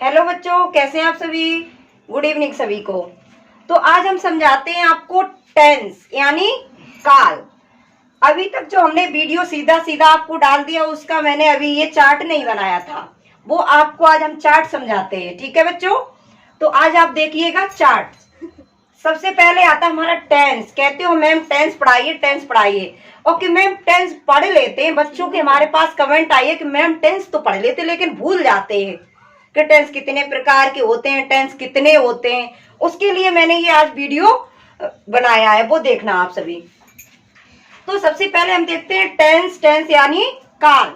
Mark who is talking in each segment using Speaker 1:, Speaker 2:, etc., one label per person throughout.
Speaker 1: Hello बच्चों, कैसे हैं आप सभी। गुड इवनिंग सभी को। तो आज हम समझाते हैं आपको टेंस यानी काल। अभी तक जो हमने वीडियो सीधा सीधा आपको डाल दिया उसका मैंने अभी ये चार्ट नहीं बनाया था, वो आपको आज हम चार्ट समझाते हैं। ठीक है बच्चों, तो आज आप देखिएगा चार्ट। सबसे पहले आता है हमारा टेंस। कहते हो मैम टेंस पढ़ाइए, टेंस पढ़ाइए। ओके मैम, टेंस पढ़ लेते हैं। बच्चों के हमारे पास कमेंट आई है कि मैम टेंस तो पढ़ लेते लेकिन भूल जाते हैं कि टेंस कितने प्रकार के होते हैं, टेंस कितने होते हैं। उसके लिए मैंने ये आज वीडियो बनाया है, वो देखना आप सभी। तो सबसे पहले हम देखते हैं टेंस। टेंस यानी काल।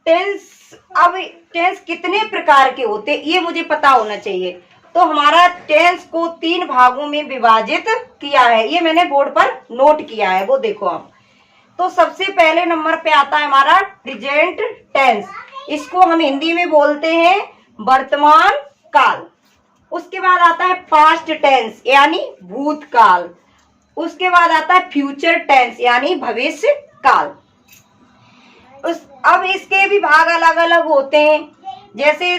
Speaker 1: टेंस, अब टेंस कितने प्रकार के होते हैं ये मुझे पता होना चाहिए। तो हमारा टेंस को 3 भागों में विभाजित किया है, ये मैंने बोर्ड पर नोट किया है, वो देखो आप। तो सबसे पहले नंबर पे आता है हमारा प्रेजेंट टेंस। इसको हम हिंदी में बोलते हैं वर्तमान काल। उसके बाद आता है पास्ट टेंस यानी भूतकाल। उसके बाद आता है फ्यूचर टेंस यानी भविष्य काल। अब इसके भी भाग अलग अलग होते हैं। जैसे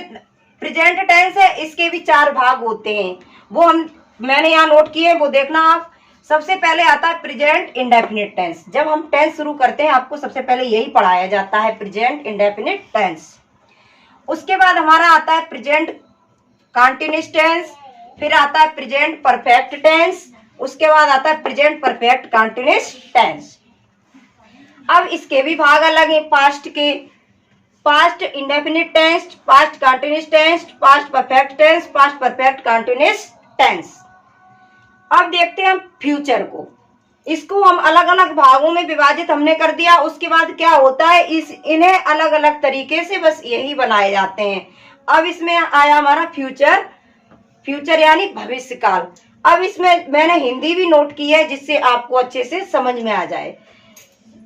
Speaker 1: प्रेजेंट टेंस है, इसके भी 4 भाग होते हैं, वो मैंने यहाँ नोट किए, वो देखना आप। सबसे पहले आता है प्रेजेंट इंडेफिनिट टेंस। जब हम टेंस शुरू करते हैं आपको सबसे पहले यही पढ़ाया जाता है, प्रेजेंट इंडेफिनिट टेंस। उसके बाद हमारा आता है प्रेजेंट कंटीन्यूअस टेंस, फिर आता है प्रेजेंट परफेक्ट टेंस, उसके बाद आता है प्रेजेंट परफेक्ट कंटीन्यूअस टेंस। अब इसके भी भाग अलग हैं पास्ट के। Past indefinite tense, past continuous tense, past perfect tense, past perfect continuous tense. अब देखते हैं हम फ्यूचर को। इसको हम अलग अलग भागों में विभाजित हमने कर दिया। उसके बाद क्या होता है, इन्हें अलग अलग तरीके से बस यही बनाए जाते हैं। अब इसमें आया हमारा फ्यूचर। फ्यूचर यानी भविष्य काल। अब इसमें मैंने हिंदी भी नोट की है जिससे आपको अच्छे से समझ में आ जाए।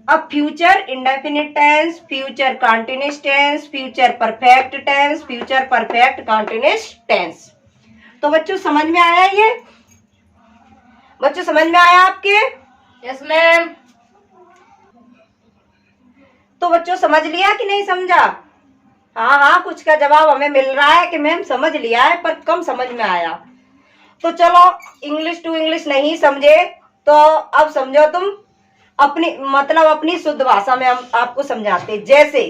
Speaker 1: अब future indefinite tense, future continuous tense, future perfect tense, future perfect continuous tense. तो बच्चों समझ में आया ये? बच्चों समझ में आया आपके?
Speaker 2: Yes ma'am.
Speaker 1: तो बच्चों समझ लिया कि नहीं समझा? हाँ हाँ, कुछ का जवाब हमें मिल रहा है कि मैम समझ लिया है पर कम समझ में आया। तो चलो, इंग्लिश टू इंग्लिश नहीं समझे तो अब समझो तुम अपनी, मतलब अपनी शुद्ध भाषा में हम आपको समझाते। जैसे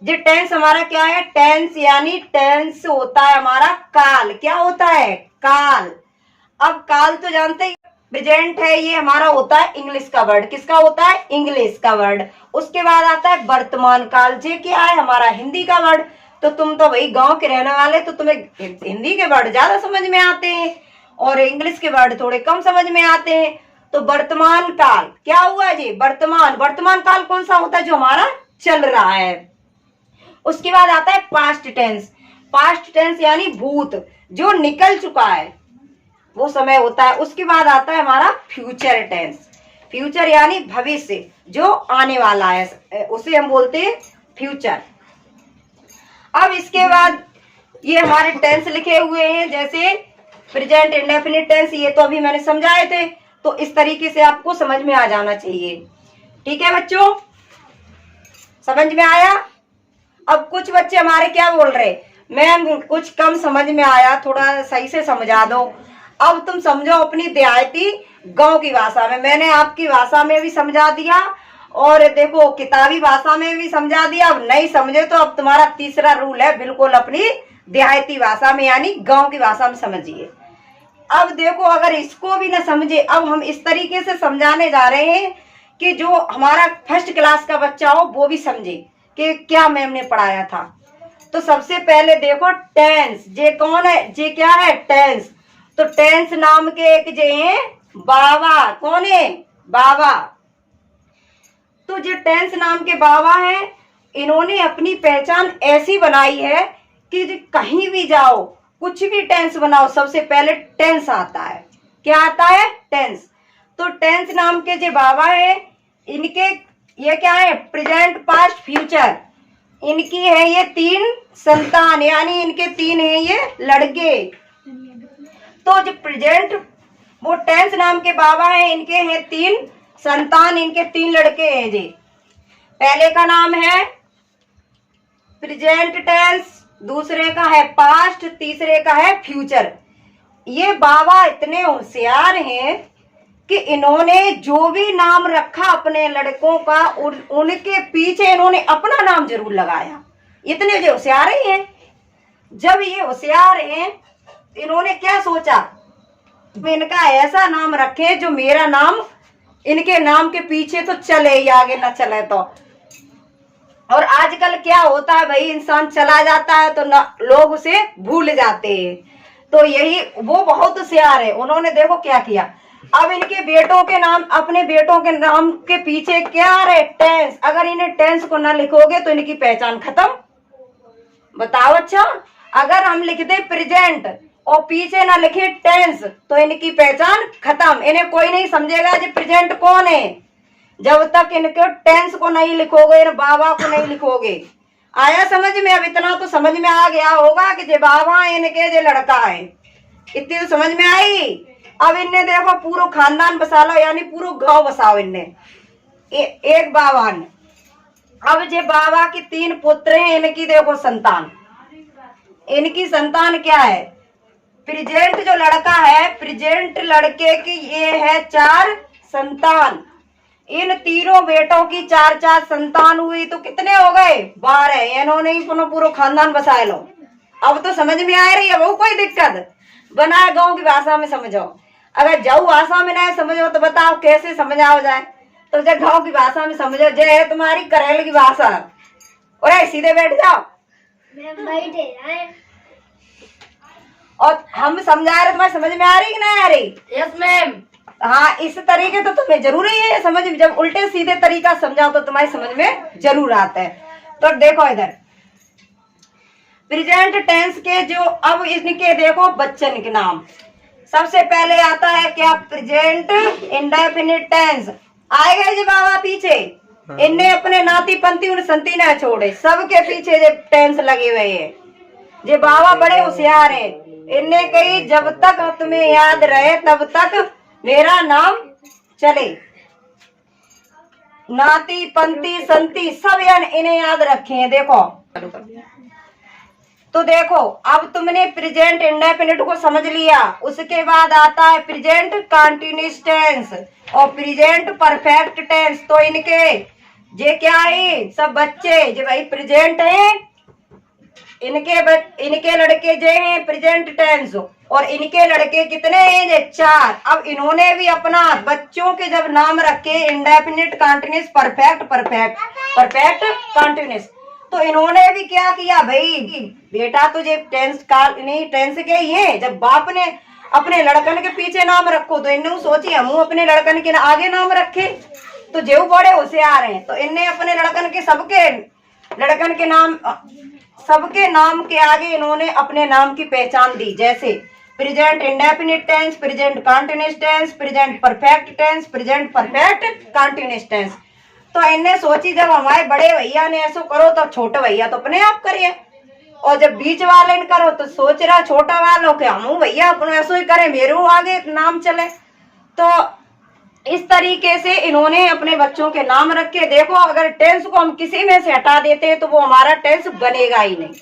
Speaker 1: जो टेंस हमारा क्या है, टेंस यानी टेंस होता है हमारा काल। क्या होता है? काल। अब काल तो जानते हैं, प्रेजेंट है, ये हमारा होता है इंग्लिश का वर्ड। किसका होता है? इंग्लिश का वर्ड। उसके बाद आता है वर्तमान काल। जे क्या है? हमारा हिंदी का वर्ड। तो तुम तो भाई गांव के रहने वाले, तो तुम्हें हिंदी के वर्ड ज्यादा समझ में आते हैं और इंग्लिश के वर्ड थोड़े कम समझ में आते हैं। तो वर्तमान काल क्या हुआ जी? वर्तमान। वर्तमान काल कौन सा होता है? जो हमारा चल रहा है। उसके बाद आता है पास्ट टेंस। पास्ट टेंस यानी भूत, जो निकल चुका है, वो समय होता है। उसके बाद आता है हमारा फ्यूचर टेंस। फ्यूचर यानी भविष्य, जो आने वाला है, उसे हम बोलते हैं फ्यूचर। अब इसके बाद ये हमारे टेंस लिखे हुए हैं, जैसे प्रेजेंट इंडेफिनिट टेंस, ये तो अभी मैंने समझाए थे। तो इस तरीके से आपको समझ में आ जाना चाहिए। ठीक है बच्चों, समझ में आया? अब कुछ बच्चे हमारे क्या बोल रहे, मैम कुछ कम समझ में आया, थोड़ा सही से समझा दो। अब तुम समझो अपनी देहाती गांव की भाषा में। मैंने आपकी भाषा में भी समझा दिया और देखो किताबी भाषा में भी समझा दिया। अब नहीं समझे तो अब तुम्हारा तीसरा रूल है, बिल्कुल अपनी देहाती भाषा में यानी गांव की भाषा में समझिए। अब देखो, अगर इसको भी ना समझे, अब हम इस तरीके से समझाने जा रहे हैं कि जो हमारा फर्स्ट क्लास का बच्चा हो वो भी समझे कि क्या मैम ने पढ़ाया था। तो सबसे पहले देखो टेंस। जे कौन है? जे क्या है? टेंस। तो टेंस नाम के एक जे हैं बाबा। कौन है? बाबा। तो जो टेंस नाम के बाबा हैं, इन्होंने अपनी पहचान ऐसी बनाई है कि कहीं भी जाओ, कुछ भी टेंस बनाओ, सबसे पहले टेंस आता है। क्या आता है? टेंस। तो टेंस नाम के जो बाबा है, इनके ये क्या है? Present past future. इनकी है ये 3 संतान, यानी इनके 3 हैं ये लड़के। तो जो प्रेजेंट वो टेंस नाम के बाबा हैं, इनके हैं 3 संतान, इनके 3 लड़के हैं जी। पहले का नाम है प्रेजेंट टेंस, दूसरे का है पास्ट, तीसरे का है फ्यूचर। ये बाबा इतने होशियार हैं कि इन्होंने जो भी नाम रखा अपने लड़कों का उनके पीछे इन्होंने अपना नाम जरूर लगाया। इतने जो होशियार ही हैं। जब ये होशियार हैं, इन्होंने क्या सोचा, इनका ऐसा नाम रखे जो मेरा नाम इनके नाम के पीछे तो चले ही, आगे ना चले तो। और आजकल क्या होता है भाई, इंसान चला जाता है तो लोग उसे भूल जाते हैं। तो यही वो बहुत होशियार है। उन्होंने देखो क्या किया, अब इनके बेटों के नाम, अपने बेटों के नाम के पीछे क्या है, टेंस। अगर इन्हें टेंस को ना लिखोगे तो इनकी पहचान खत्म। बताओ। अच्छा, अगर हम लिख दे प्रेजेंट और पीछे ना लिखे टेंस तो इनकी पहचान खत्म। इन्हें कोई नहीं समझेगा कि प्रेजेंट कौन है जब तक इनके टेंस को नहीं लिखोगे, इन बाबा को नहीं लिखोगे। आया समझ में? अब इतना तो समझ में आ गया होगा कि जे बाबा इनके जे लड़का है, इतनी तो समझ में आई। अब इनने देखो पूरा खानदान बसा लो, यानी पूरा गांव बसाओ इनने एक बाबा ने। अब जे बाबा की 3 पुत्र हैं, इनकी देखो संतान। इनकी संतान क्या है, प्रेजेंट जो लड़का है, प्रेजेंट लड़के की ये है 4 संतान। इन तीनों बेटों की 4 संतान हुई तो कितने हो गए, 12। इन्होंने ही पूरा खानदान बसाए लो। अब तो समझ में आ रही है वो, कोई दिक्कत बनाए गांव की भाषा में समझो। अगर जाऊ भाषा में ना समझो तो बताओ कैसे समझाओ जाए। तो जब गांव की भाषा में समझो, जे है तुम्हारी करेल की भाषा। और सीधे बैठ जाओ, और हम समझा रहे, तुम्हारी समझ में आ रही कि नहीं आ रही?
Speaker 2: Yes ma'am.
Speaker 1: हाँ, इस तरीके तो तुम्हें जरूरी है समझ। जब उल्टे सीधे तरीका समझाओ तो तुम्हारी समझ में जरूर आता है। तो देखो इधर प्रेजेंट टेंस के जो, अब इनके देखो बच्चन के नाम। सबसे पहले आता है क्या, प्रेजेंट इंडेफिनिट टेंस। आएगा जी बाबा पीछे, इनने अपने नाती पंती उन संती न छोड़े, सबके पीछे जो टेंस लगे हुए हैं। जे बाबा बड़े होशियार है, इनने कही जब तक तुम्हें याद रहे तब तक मेरा नाम चले। नाती पंती संती सब इन्हें याद रखे हैं। देखो तो देखो, अब तुमने प्रेजेंट इंडेफिनिट को समझ लिया। उसके बाद आता है प्रेजेंट कंटीन्यूअस टेंस और प्रेजेंट परफेक्ट टेंस। तो इनके जे क्या है, सब बच्चे जो भाई प्रेजेंट है, इनके लड़के जे हैं प्रेजेंट टेंस, और इनके लड़के कितने हैं, जे 4। अब इन्होंने भी अपना बच्चों के जब नाम रखे इंडेफिनिट कंटीन्यूअस परफेक्ट कंटीन्यूअस, तो इन्होंने भी क्या किया भाई, बेटा तुझे टेंस काल नहीं टेंस के ही है। जब बाप ने अपने लड़कन के पीछे नाम रखो तो इन्हें सोची हम अपने लड़कन के आगे नाम रखे। तो जेऊ बड़े होशियार हैं, तो इन्हें अपने लड़कन के सबके लड़कन के नाम, सबके नाम के आगे इन्होंने अपने नाम की पहचान दी। जैसे present indefinite tense, present continuous tense, present perfect tense, present perfect continuous tense. तो इनने सोची जब हमारे बड़े भैया ने ऐसा करो तो छोटे भैया तो अपने आप करिए, और जब बीच वाले ने करो तो सोच रहा छोटा वालों के हम भैया अपने ऐसा ही करें, मेरे आगे नाम चले। तो इस तरीके से इन्होंने अपने बच्चों के नाम रखे। देखो अगर टेंस को हम किसी में से हटा देते हैं तो वो हमारा टेंस बनेगा ही नहीं।